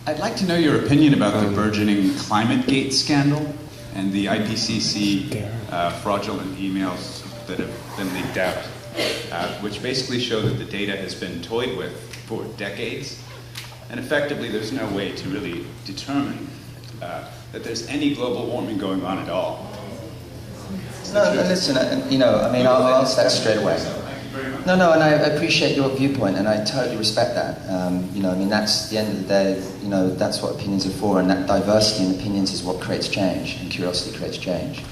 I'd like to know your opinion about the burgeoning ClimateGate scandal and the IPCC fraudulent emails that have been leaked out, which basically show that the data has been toyed with for decades, and effectively there's no way to really determine that there's any global warming going on at all. No, listen, I'll answer that straight away. No, and I appreciate your viewpoint, and I totally respect that. That's at the end of the day, that's what opinions are for, and that diversity in opinions is what creates change, and curiosity creates change.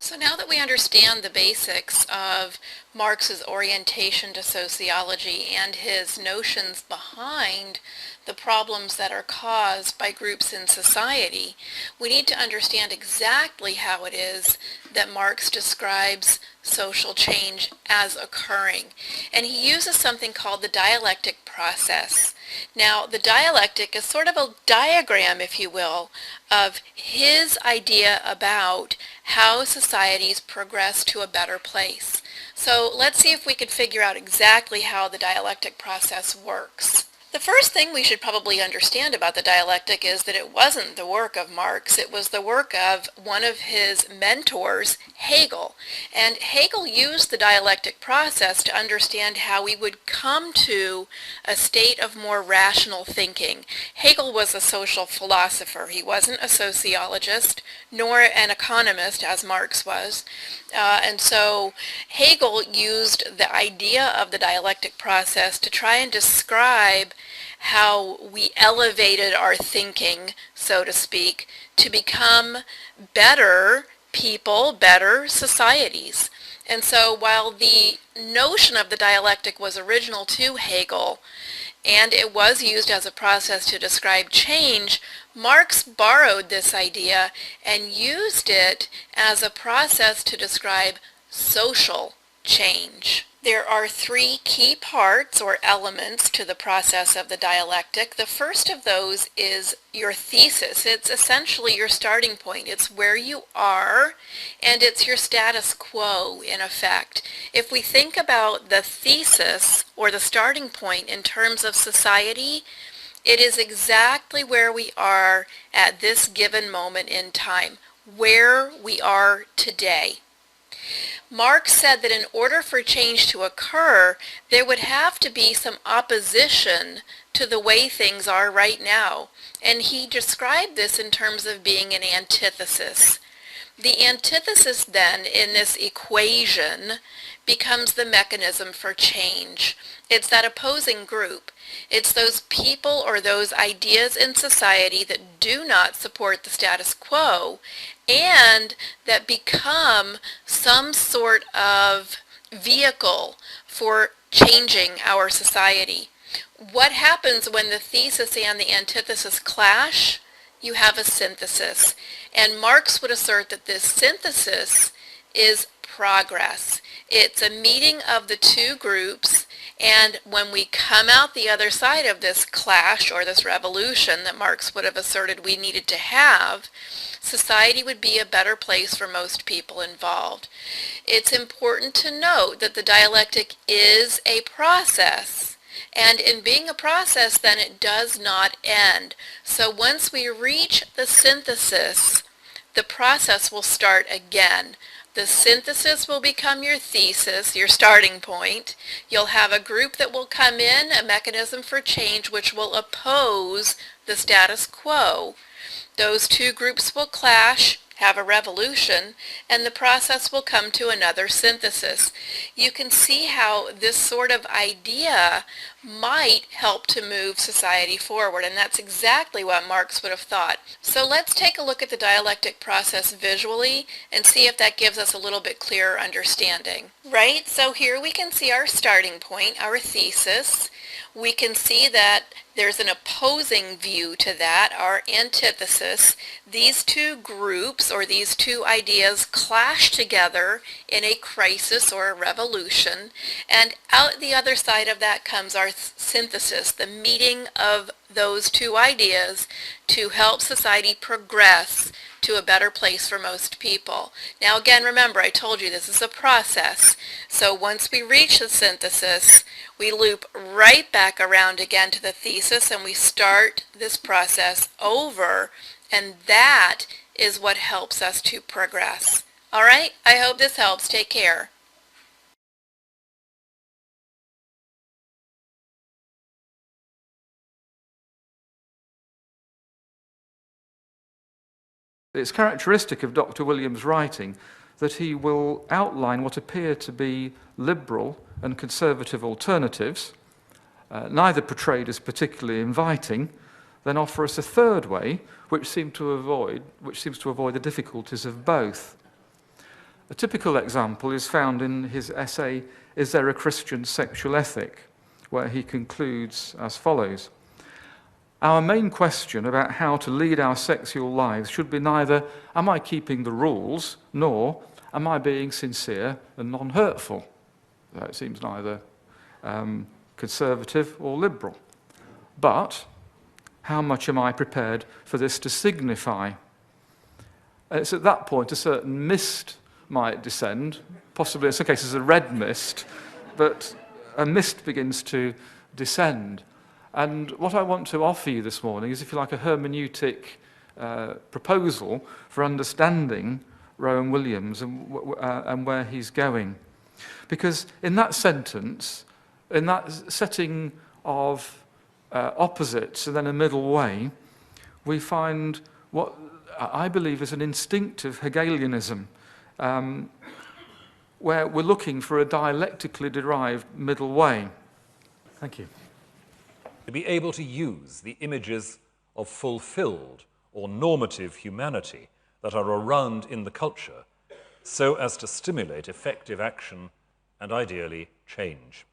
So now that we understand the basics of Marx's orientation to sociology and his notions behind the problems that are caused by groups in society, we need to understand exactly how it is that Marx describes social change as occurring. And he uses something called the dialectic process. Now, the dialectic is sort of a diagram, if you will, of his idea about how societies progress to a better place. So let's see if we could figure out exactly how the dialectic process works. The first thing we should probably understand about the dialectic is that it wasn't the work of Marx, it was the work of one of his mentors, Hegel. And Hegel used the dialectic process to understand how we would come to a state of more rational thinking. Hegel was a social philosopher. He wasn't a sociologist, nor an economist, as Marx was. And so Hegel used the idea of the dialectic process to try and describe how we elevated our thinking, so to speak, to become better people, better societies. And so while the notion of the dialectic was original to Hegel, and it was used as a process to describe change, Marx borrowed this idea and used it as a process to describe social change. There are three key parts or elements to the process of the dialectic. The first of those is your thesis. It's essentially your starting point. It's where you are, and it's your status quo, in effect. If we think about the thesis or the starting point in terms of society, it is exactly where we are at this given moment in time, where we are today. Marx said that in order for change to occur, there would have to be some opposition to the way things are right now. And he described this in terms of being an antithesis. The antithesis then in this equation becomes the mechanism for change. It's that opposing group. It's those people or those ideas in society that do not support the status quo and that become some sort of vehicle for changing our society. What happens when the thesis and the antithesis clash? You have a synthesis. And Marx would assert that this synthesis is progress. It's a meeting of the two groups, and when we come out the other side of this clash or this revolution that Marx would have asserted we needed to have, society would be a better place for most people involved. It's important to note that the dialectic is a process. And in being a process, then it does not end. So once we reach the synthesis, the process will start again. The synthesis will become your thesis, your starting point. You'll have a group that will come in, a mechanism for change, which will oppose the status quo. Those two groups will clash, have a revolution, and the process will come to another synthesis. You can see how this sort of idea might help to move society forward, and that's exactly what Marx would have thought. So let's take a look at the dialectic process visually and see if that gives us a little bit clearer understanding. Right, so here we can see our starting point, our thesis. We can see that there's an opposing view to that, our antithesis. These two groups or these two ideas clash together in a crisis or a revolution, and out the other side of that comes our synthesis, the meeting of those two ideas to help society progress to a better place for most people. Now again, remember, I told you this is a process. So once we reach the synthesis, we loop right back around again to the thesis and we start this process over, and that is what helps us to progress. All right? I hope this helps. Take care. It's characteristic of Dr. Williams' writing that he will outline what appear to be liberal and conservative alternatives, neither portrayed as particularly inviting, then offer us a third way which seems to avoid the difficulties of both. A typical example is found in his essay, Is There a Christian Sexual Ethic?, where he concludes as follows: our main question about how to lead our sexual lives should be neither, am I keeping the rules, nor, am I being sincere and non-hurtful? It seems neither conservative or liberal. But, how much am I prepared for this to signify? It's at that point a certain mist might descend, possibly in some cases a red mist, but a mist begins to descend. And what I want to offer you this morning is, if you like, a hermeneutic proposal for understanding Rowan Williams and where he's going. Because in that sentence, in that setting of opposites and then a middle way, we find what I believe is an instinctive Hegelianism, where we're looking for a dialectically derived middle way. Thank you. To be able to use the images of fulfilled or normative humanity that are around in the culture so as to stimulate effective action and ideally change.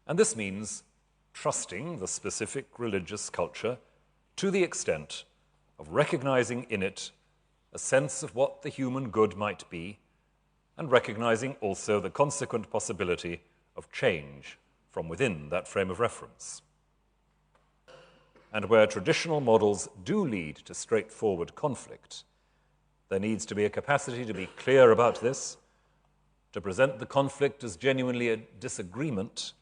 And this means trusting the specific religious culture to the extent of recognizing in it a sense of what the human good might be, and recognizing also the consequent possibility of change from within that frame of reference. And where traditional models do lead to straightforward conflict, there needs to be a capacity to be clear about this, to present the conflict as genuinely a disagreement,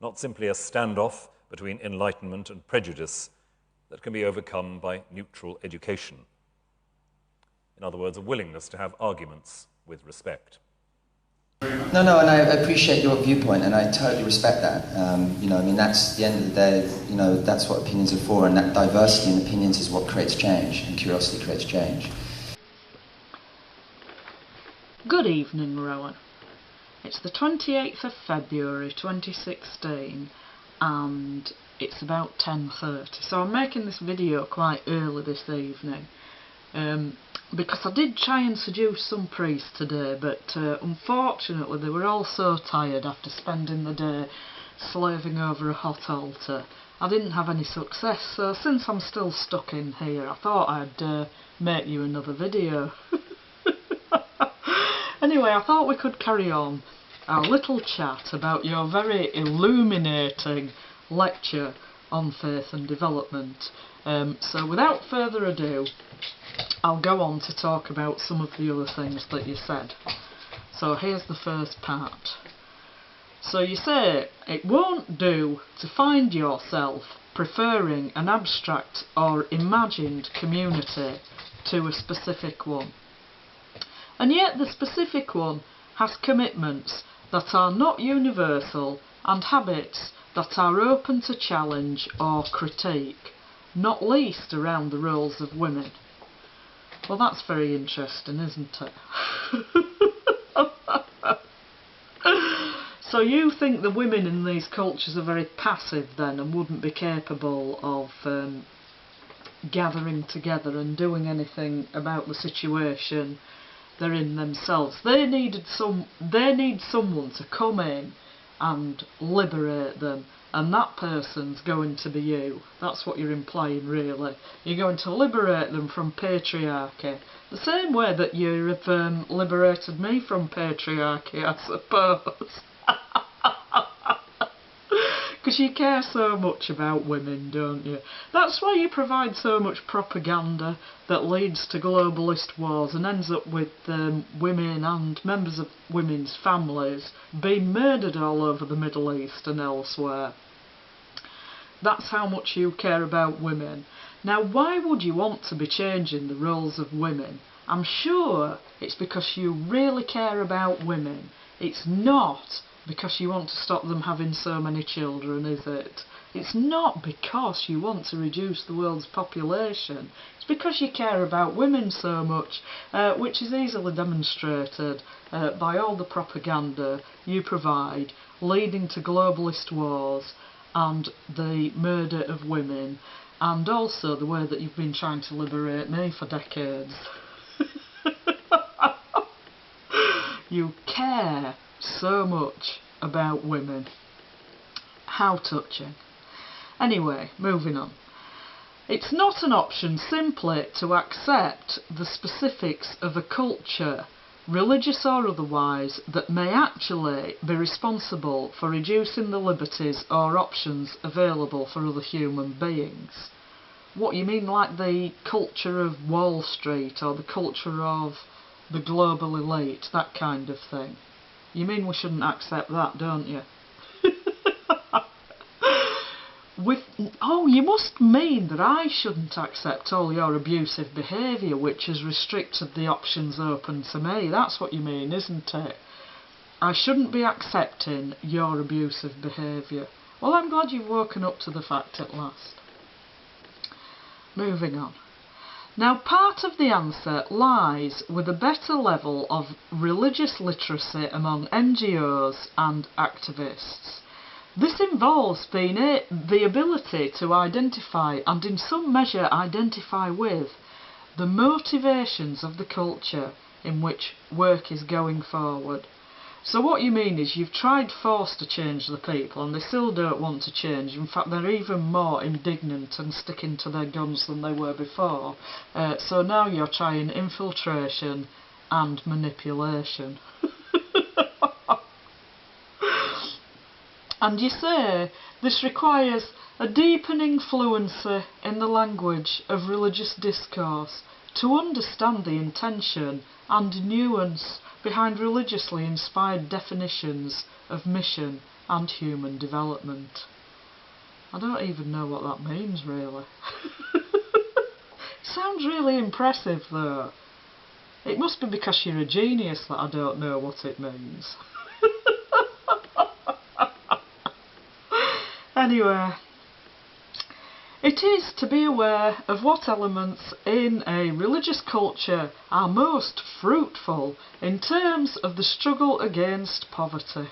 not simply a standoff between enlightenment and prejudice that can be overcome by neutral education. In other words, a willingness to have arguments with respect. No, and I appreciate your viewpoint, and I totally respect that. I mean, that's, at the end of the day, that's what opinions are for, and that diversity in opinions is what creates change, and curiosity creates change. Good evening, Rowan. It's the 28th of February 2016, and it's about 10:30, so I'm making this video quite early this evening. Because I did try and seduce some priests today, but unfortunately they were all so tired after spending the day slaving over a hot altar. I didn't have any success, so since I'm still stuck in here, I thought I'd make you another video. Anyway, I thought we could carry on our little chat about your very illuminating lecture on faith and development. So without further ado, I'll go on to talk about some of the other things that you said. So here's the first part. So you say, it won't do to find yourself preferring an abstract or imagined community to a specific one. And yet the specific one has commitments that are not universal and habits that are open to challenge or critique, not least around the roles of women. Well, that's very interesting, isn't it? So you think the women in these cultures are very passive then, and wouldn't be capable of gathering together and doing anything about the situation they're in themselves. They need someone to come in and liberate them, and that person's going to be you. That's what you're implying, really. You're going to liberate them from patriarchy, the same way that you have liberated me from patriarchy, I suppose. Because you care so much about women, don't you? That's why you provide so much propaganda that leads to globalist wars and ends up with women and members of women's families being murdered all over the Middle East and elsewhere. That's how much you care about women. Now, why would you want to be changing the roles of women? I'm sure it's because you really care about women. It's not because you want to stop them having so many children, is it? It's not because you want to reduce the world's population. It's because you care about women so much, which is easily demonstrated by all the propaganda you provide, leading to globalist wars and the murder of women, and also the way that you've been trying to liberate me for decades. You care so much about women. How touching. Anyway, moving on. It's not an option simply to accept the specifics of a culture, religious or otherwise, that may actually be responsible for reducing the liberties or options available for other human beings. What, you mean like the culture of Wall Street or the culture of the global elite, that kind of thing? You mean we shouldn't accept that, don't you? You must mean that I shouldn't accept all your abusive behaviour, which has restricted the options open to me. That's what you mean, isn't it? I shouldn't be accepting your abusive behaviour. Well, I'm glad you've woken up to the fact at last. Moving on. Now, part of the answer lies with a better level of religious literacy among NGOs and activists. This involves the ability to identify, and in some measure identify with, the motivations of the culture in which work is going forward. So what you mean is you've tried force to change the people and they still don't want to change. In fact, they're even more indignant and sticking to their guns than they were before. So now you're trying infiltration and manipulation. And you say this requires a deepening fluency in the language of religious discourse to understand the intention and nuance behind religiously inspired definitions of mission and human development. I don't even know what that means, really. Sounds really impressive, though. It must be because you're a genius that I don't know what it means. Anyway, it is to be aware of what elements in a religious culture are most fruitful in terms of the struggle against poverty.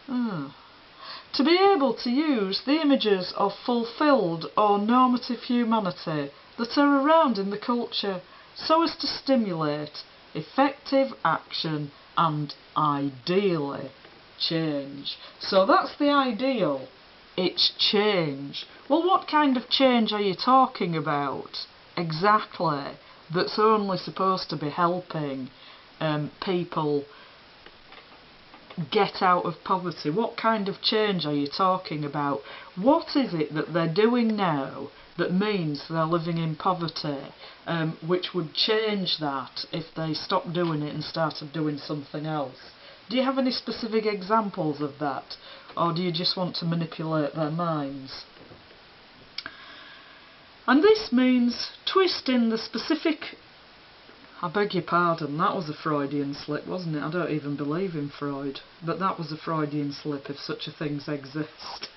To be able to use the images of fulfilled or normative humanity that are around in the culture so as to stimulate effective action and, ideally, change. So that's the ideal. It's change. Well, what kind of change are you talking about? Exactly. That's only supposed to be helping people get out of poverty. What kind of change are you talking about? What is it that they're doing now that means they're living in poverty, which would change that if they stopped doing it and started doing something else? Do you have any specific examples of that? Or do you just want to manipulate their minds? And this means twisting the specific... I beg your pardon, that was a Freudian slip, wasn't it? I don't even believe in Freud, but that was a Freudian slip if such a thing exist.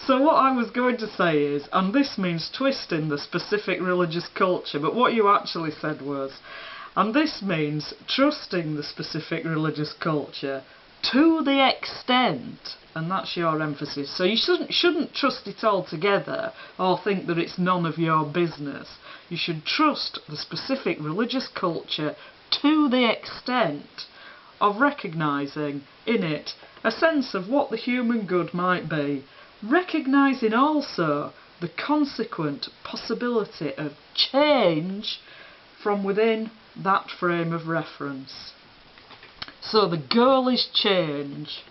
So what I was going to say is, and this means twisting the specific religious culture, but what you actually said was, and this means trusting the specific religious culture to the extent, and that's your emphasis, so you shouldn't trust it altogether or think that it's none of your business. You should trust the specific religious culture to the extent of recognising in it a sense of what the human good might be, recognising also the consequent possibility of change from within that frame of reference. So the goal is change.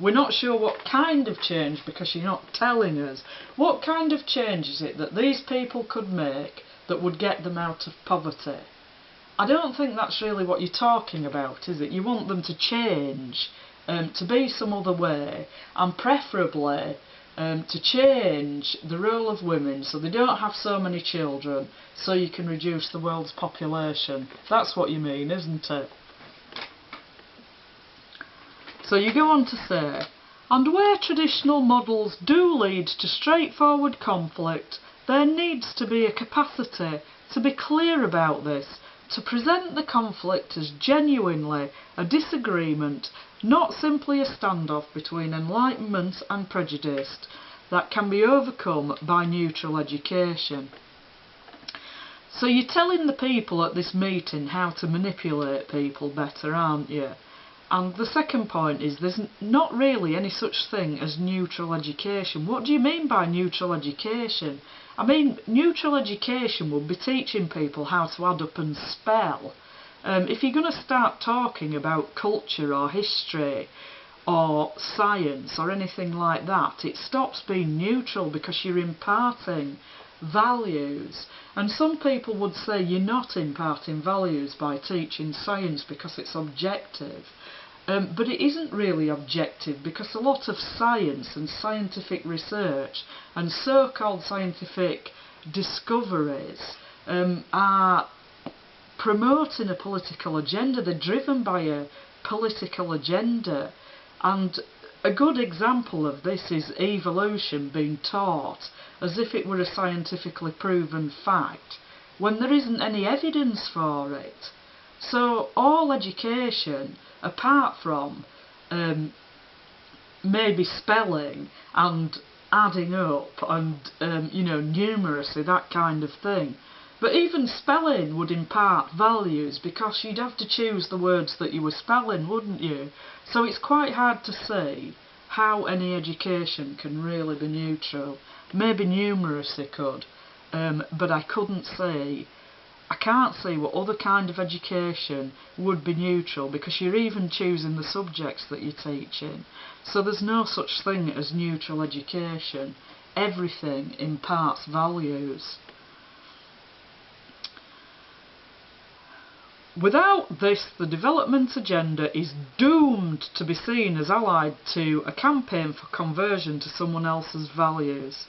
we're not sure what kind of change because you're not telling us. What kind of change is it that these people could make that would get them out of poverty? I don't think that's really what you're talking about, is it? You want them to change, to be some other way, and preferably to change the role of women so they don't have so many children, so you can reduce the world's population. That's what you mean, isn't it? So you go on to say, and where traditional models do lead to straightforward conflict, there needs to be a capacity to be clear about this, to present the conflict as genuinely a disagreement, not simply a standoff between enlightenment and prejudice that can be overcome by neutral education. So you're telling the people at this meeting how to manipulate people better, aren't you? And the second point is there's not really any such thing as neutral education. What do you mean by neutral education? I mean, neutral education would be teaching people how to add up and spell. If you're going to start talking about culture or history or science or anything like that, it stops being neutral because you're imparting values. And some people would say you're not imparting values by teaching science because it's objective. But it isn't really objective because a lot of science and scientific research and so-called scientific discoveries are promoting a political agenda. They're driven by a political agenda. And a good example of this is evolution being taught as if it were a scientifically proven fact when there isn't any evidence for it. So all education, apart from maybe spelling and adding up and numeracy, that kind of thing, but even spelling would impart values because you'd have to choose the words that you were spelling, wouldn't you? So it's quite hard to see how any education can really be neutral. Maybe numeracy could, but I can't see what other kind of education would be neutral because you're even choosing the subjects that you're teaching. So there's no such thing as neutral education. Everything imparts values. Without this, the development agenda is doomed to be seen as allied to a campaign for conversion to someone else's values.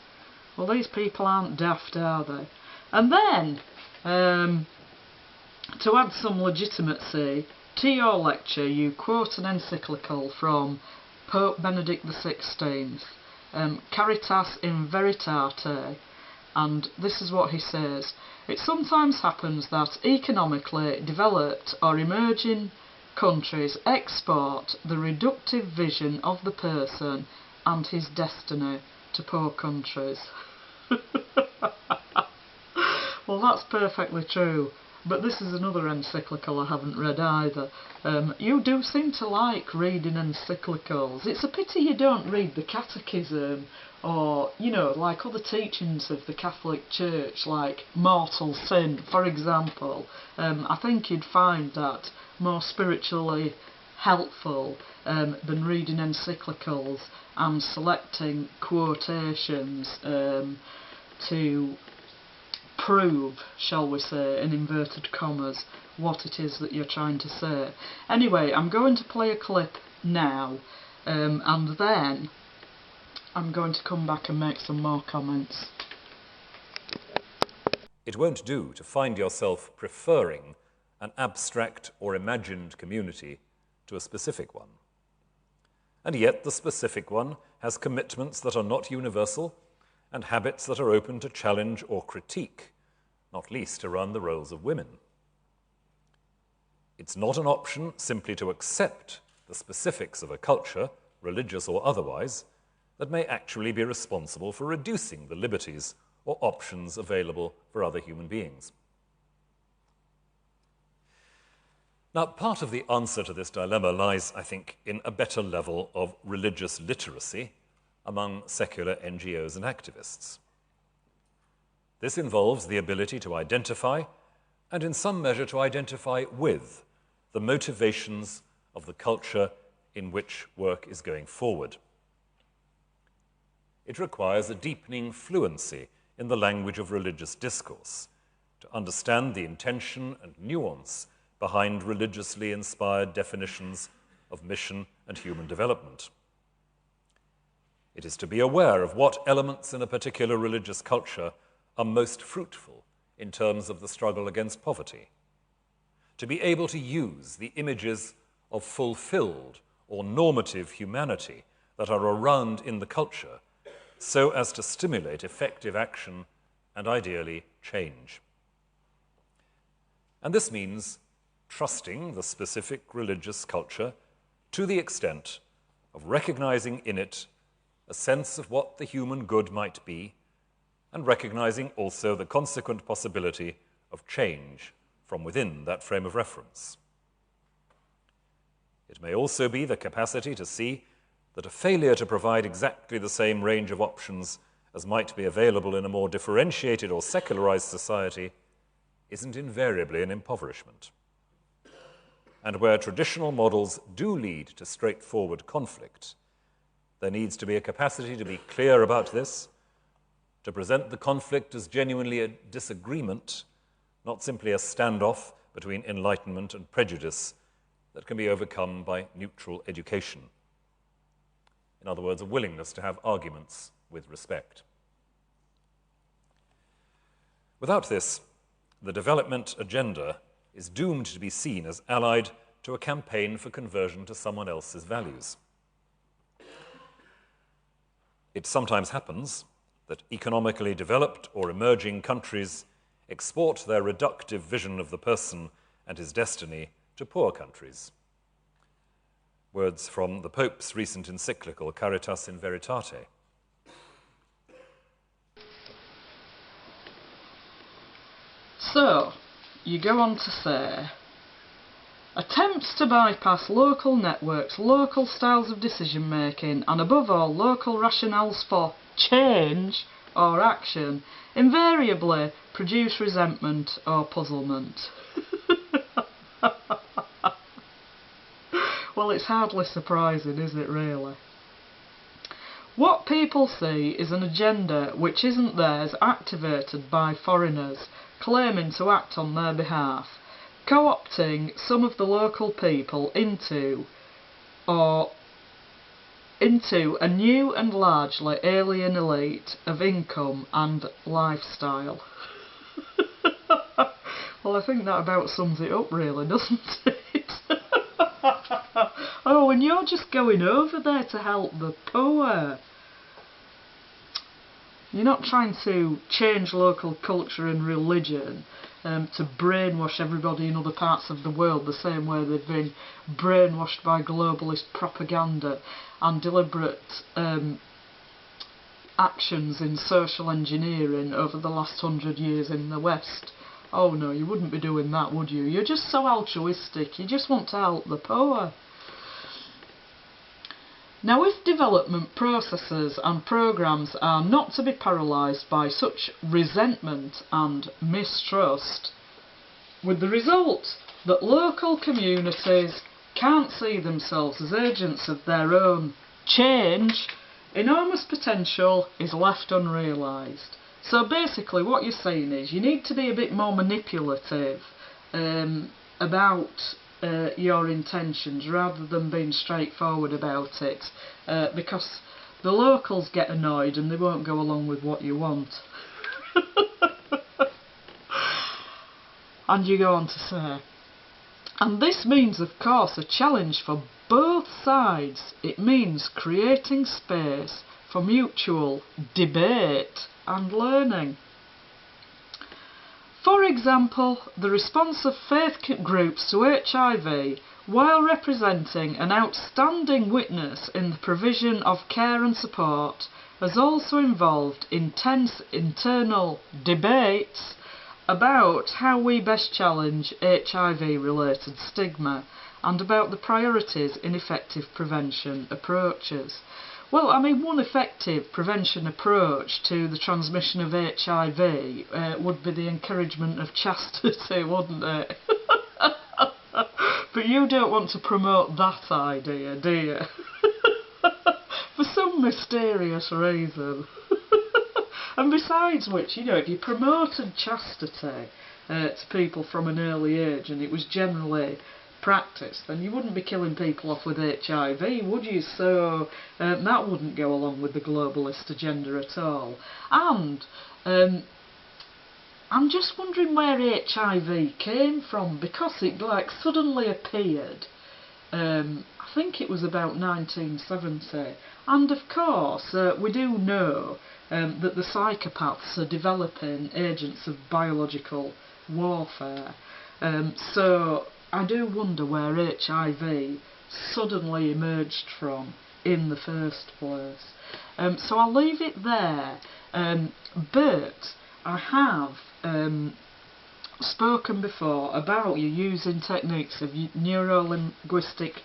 Well, these people aren't daft, are they? And then, to add some legitimacy to your lecture, you quote an encyclical from Pope Benedict XVI, Caritas in Veritate, and this is what he says: it sometimes happens that economically developed or emerging countries export the reductive vision of the person and his destiny to poor countries. Well, that's perfectly true. But this is another encyclical I haven't read either. You do seem to like reading encyclicals. It's a pity you don't read the Catechism or, like other teachings of the Catholic Church, like mortal sin, for example. I think you'd find that more spiritually helpful than reading encyclicals and selecting quotations to prove, shall we say, in inverted commas, what it is that you're trying to say. Anyway, I'm going to play a clip now, and then I'm going to come back and make some more comments. It won't do to find yourself preferring an abstract or imagined community to a specific one. And yet the specific one has commitments that are not universal and habits that are open to challenge or critique, not least around the roles of women. It's not an option simply to accept the specifics of a culture, religious or otherwise, that may actually be responsible for reducing the liberties or options available for other human beings. Now, part of the answer to this dilemma lies, I think, in a better level of religious literacy among secular NGOs and activists. This involves the ability to identify, and in some measure to identify with, the motivations of the culture in which work is going forward. It requires a deepening fluency in the language of religious discourse to understand the intention and nuance behind religiously inspired definitions of mission and human development. It is to be aware of what elements in a particular religious culture are most fruitful in terms of the struggle against poverty, to be able to use the images of fulfilled or normative humanity that are around in the culture so as to stimulate effective action and ideally change. And this means trusting the specific religious culture to the extent of recognizing in it a sense of what the human good might be, and recognizing also the consequent possibility of change from within that frame of reference. It may also be the capacity to see that a failure to provide exactly the same range of options as might be available in a more differentiated or secularized society isn't invariably an impoverishment. And where traditional models do lead to straightforward conflict, there needs to be a capacity to be clear about this, to present the conflict as genuinely a disagreement, not simply a standoff between enlightenment and prejudice that can be overcome by neutral education. In other words, a willingness to have arguments with respect. Without this, the development agenda is doomed to be seen as allied to a campaign for conversion to someone else's values. It sometimes happens that economically developed or emerging countries export their reductive vision of the person and his destiny to poor countries. Words from the Pope's recent encyclical, Caritas in Veritate. So, you go on to say, attempts to bypass local networks, local styles of decision-making, and above all, local rationales for change or action, invariably produce resentment or puzzlement. Well, it's hardly surprising, is it really? What people see is an agenda which isn't theirs, activated by foreigners, claiming to act on their behalf, co-opting some of the local people into a new and largely alien elite of income and lifestyle. Well, I think that about sums it up really, doesn't it? Oh, and you're just going over there to help the poor. You're not trying to change local culture and religion to brainwash everybody in other parts of the world the same way they've been brainwashed by globalist propaganda and deliberate actions in social engineering over the last 100 years in the West. Oh no, you wouldn't be doing that, would you? You're just so altruistic, you just want to help the poor. Now, if development processes and programmes are not to be paralysed by such resentment and mistrust, with the result that local communities can't see themselves as agents of their own change, enormous potential is left unrealised. So basically what you're saying is you need to be a bit more manipulative about your intentions rather than being straightforward about it, because the locals get annoyed and they won't go along with what you want. And you go on to say, and this means of course a challenge for both sides. It means creating space for mutual debate and learning. For example, the response of faith groups to HIV, while representing an outstanding witness in the provision of care and support, has also involved intense internal debates about how we best challenge HIV-related stigma and about the priorities in effective prevention approaches. Well, I mean, one effective prevention approach to the transmission of HIV would be the encouragement of chastity, wouldn't it? But you don't want to promote that idea, do you? For some mysterious reason. And besides which, you know, if you promoted chastity to people from an early age and it was generally practiced, then you wouldn't be killing people off with HIV, would you? So that wouldn't go along with the globalist agenda at all. And I'm just wondering where HIV came from, because it like suddenly appeared. I think it was about 1970, and of course we do know that the psychopaths are developing agents of biological warfare. So I do wonder where HIV suddenly emerged from in the first place. So I'll leave it there. But I have spoken before about you using techniques of neuro-linguistic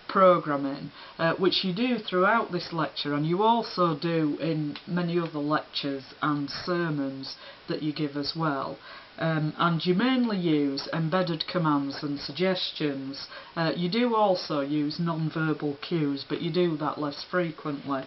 programming, which you do throughout this lecture, and you also do in many other lectures and sermons that you give as well. And you mainly use embedded commands and suggestions. You do also use non-verbal cues, but you do that less frequently.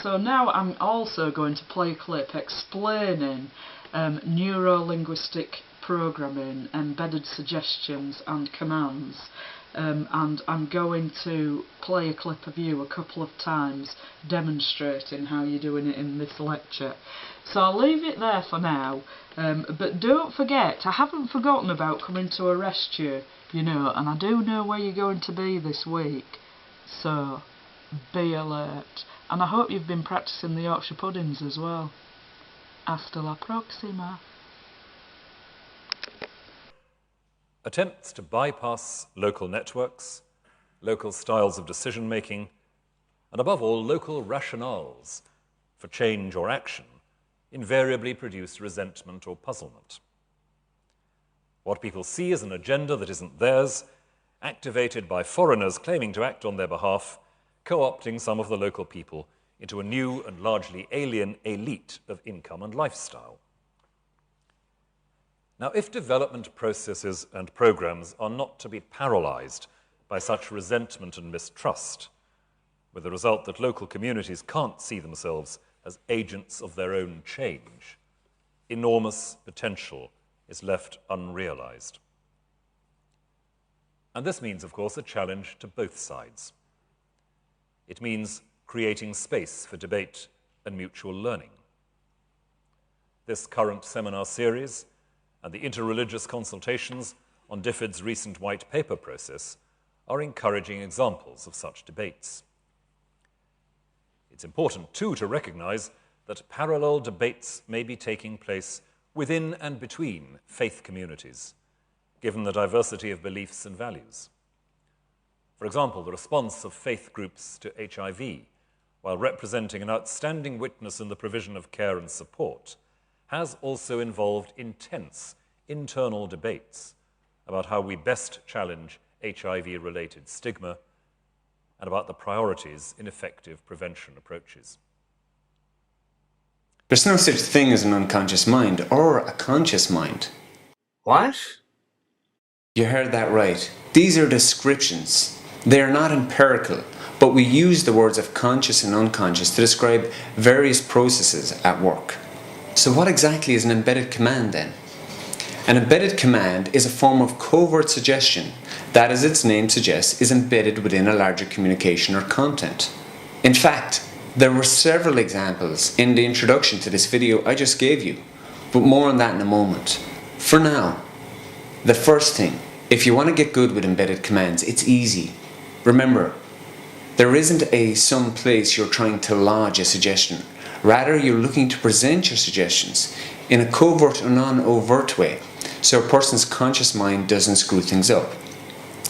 So now I'm also going to play a clip explaining neuro-linguistic programming, embedded suggestions and commands. And I'm going to play a clip of you a couple of times demonstrating how you're doing it in this lecture. So I'll leave it there for now, but don't forget, I haven't forgotten about coming to arrest you, you know, and I do know where you're going to be this week, so be alert. And I hope you've been practicing the Yorkshire puddings as well. Hasta la próxima. Attempts to bypass local networks, local styles of decision-making, and above all, local rationales for change or action invariably produce resentment or puzzlement. What people see as an agenda that isn't theirs, activated by foreigners claiming to act on their behalf, co-opting some of the local people into a new and largely alien elite of income and lifestyle. Now, if development processes and programs are not to be paralyzed by such resentment and mistrust, with the result that local communities can't see themselves as agents of their own change, enormous potential is left unrealized. And this means, of course, a challenge to both sides. It means creating space for debate and mutual learning. This current seminar series and the interreligious consultations on DFID's recent white paper process are encouraging examples of such debates. It's important, too, to recognize that parallel debates may be taking place within and between faith communities, given the diversity of beliefs and values. For example, the response of faith groups to HIV, while representing an outstanding witness in the provision of care and support, has also involved intense internal debates about how we best challenge HIV-related stigma and about the priorities in effective prevention approaches. There's no such thing as an unconscious mind or a conscious mind. What? You heard that right. These are descriptions. They are not empirical, but we use the words of conscious and unconscious to describe various processes at work. So what exactly is an embedded command then? An embedded command is a form of covert suggestion that, as its name suggests, is embedded within a larger communication or content. In fact, there were several examples in the introduction to this video I just gave you, but more on that in a moment. For now, the first thing, if you want to get good with embedded commands, it's easy. Remember, there isn't some place you're trying to lodge a suggestion. Rather, you're looking to present your suggestions in a covert or non-overt way, so a person's conscious mind doesn't screw things up.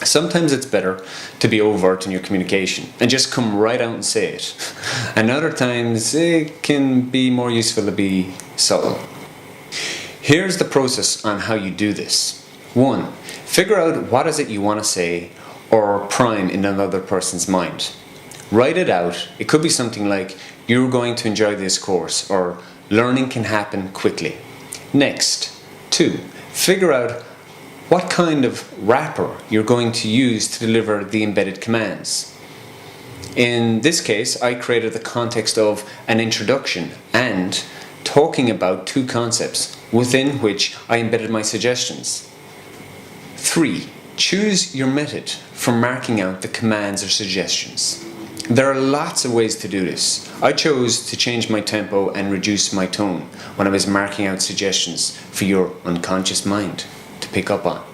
Sometimes it's better to be overt in your communication and just come right out and say it. And other times it can be more useful to be subtle. Here's the process on how you do this. 1. Figure out what is it you want to say or prime in another person's mind. Write it out. It could be something like, "You're going to enjoy this course," or "Learning can happen quickly." Next, 2. Figure out what kind of wrapper you're going to use to deliver the embedded commands. In this case, I created the context of an introduction and talking about two concepts within which I embedded my suggestions. 3. Choose your method for marking out the commands or suggestions. There are lots of ways to do this. I chose to change my tempo and reduce my tone when I was marking out suggestions for your unconscious mind to pick up on.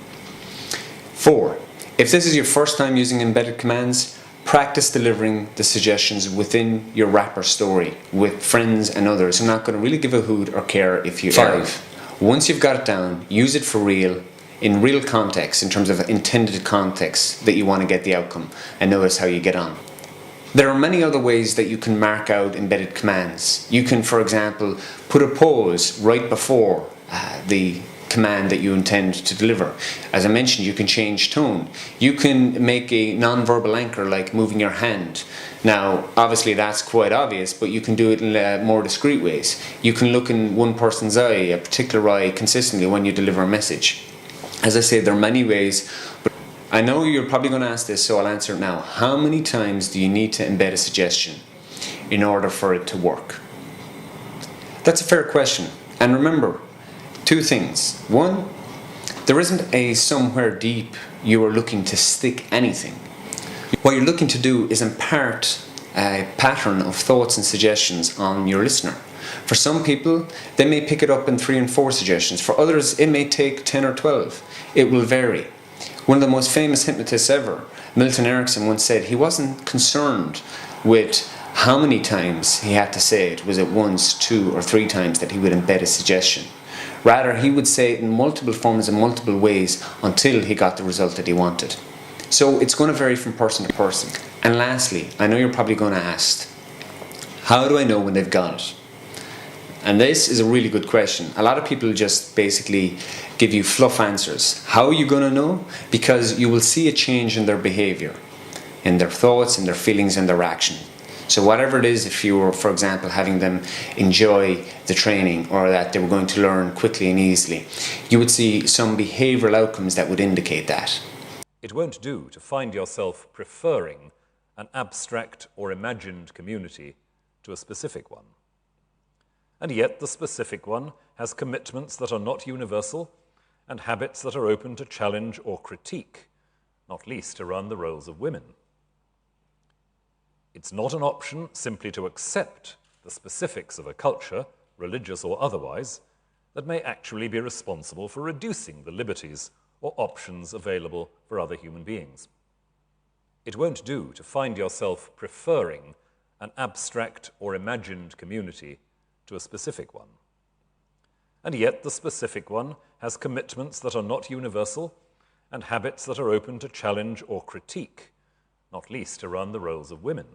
4. If this is your first time using embedded commands, practice delivering the suggestions within your wrapper story with friends and others who are not going to really give a hoot or care if you err. 5. Once you've got it down, use it for real, in real context, in terms of intended context that you want to get the outcome, and notice how you get on. There are many other ways that you can mark out embedded commands. You can, for example, put a pause right before the command that you intend to deliver. As I mentioned, you can change tone. You can make a non-verbal anchor like moving your hand. Now, obviously that's quite obvious, but you can do it in more discreet ways. You can look in one person's eye, a particular eye, consistently when you deliver a message. As I say, there are many ways, but I know you're probably going to ask this, so I'll answer it now. How many times do you need to embed a suggestion in order for it to work? That's a fair question. And remember, two things. One, there isn't a somewhere deep you are looking to stick anything. What you're looking to do is impart a pattern of thoughts and suggestions on your listener. For some people, they may pick it up in 3 and 4 suggestions. For others, it may take 10 or 12. It will vary. One of the most famous hypnotists ever, Milton Erickson, once said he wasn't concerned with how many times he had to say it. Was it once, 2 or 3 times that he would embed a suggestion? Rather, he would say it in multiple forms and multiple ways until he got the result that he wanted. So it's going to vary from person to person. And lastly, I know you're probably going to ask, how do I know when they've got it? And this is a really good question. A lot of people just basically give you fluff answers. How are you going to know? Because you will see a change in their behavior, in their thoughts, in their feelings, and their action. So whatever it is, if you were, for example, having them enjoy the training or that they were going to learn quickly and easily, you would see some behavioral outcomes that would indicate that. It won't do to find yourself preferring an abstract or imagined community to a specific one. And yet the specific one has commitments that are not universal and habits that are open to challenge or critique, not least around the roles of women. It's not an option simply to accept the specifics of a culture, religious or otherwise, that may actually be responsible for reducing the liberties or options available for other human beings. It won't do to find yourself preferring an abstract or imagined community to a specific one. And yet the specific one has commitments that are not universal and habits that are open to challenge or critique, not least around the roles of women.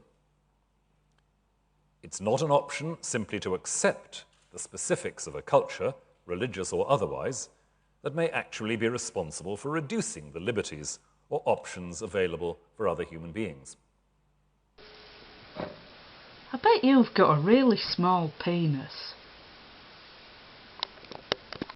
It's not an option simply to accept the specifics of a culture, religious or otherwise, that may actually be responsible for reducing the liberties or options available for other human beings. I bet you've got a really small penis.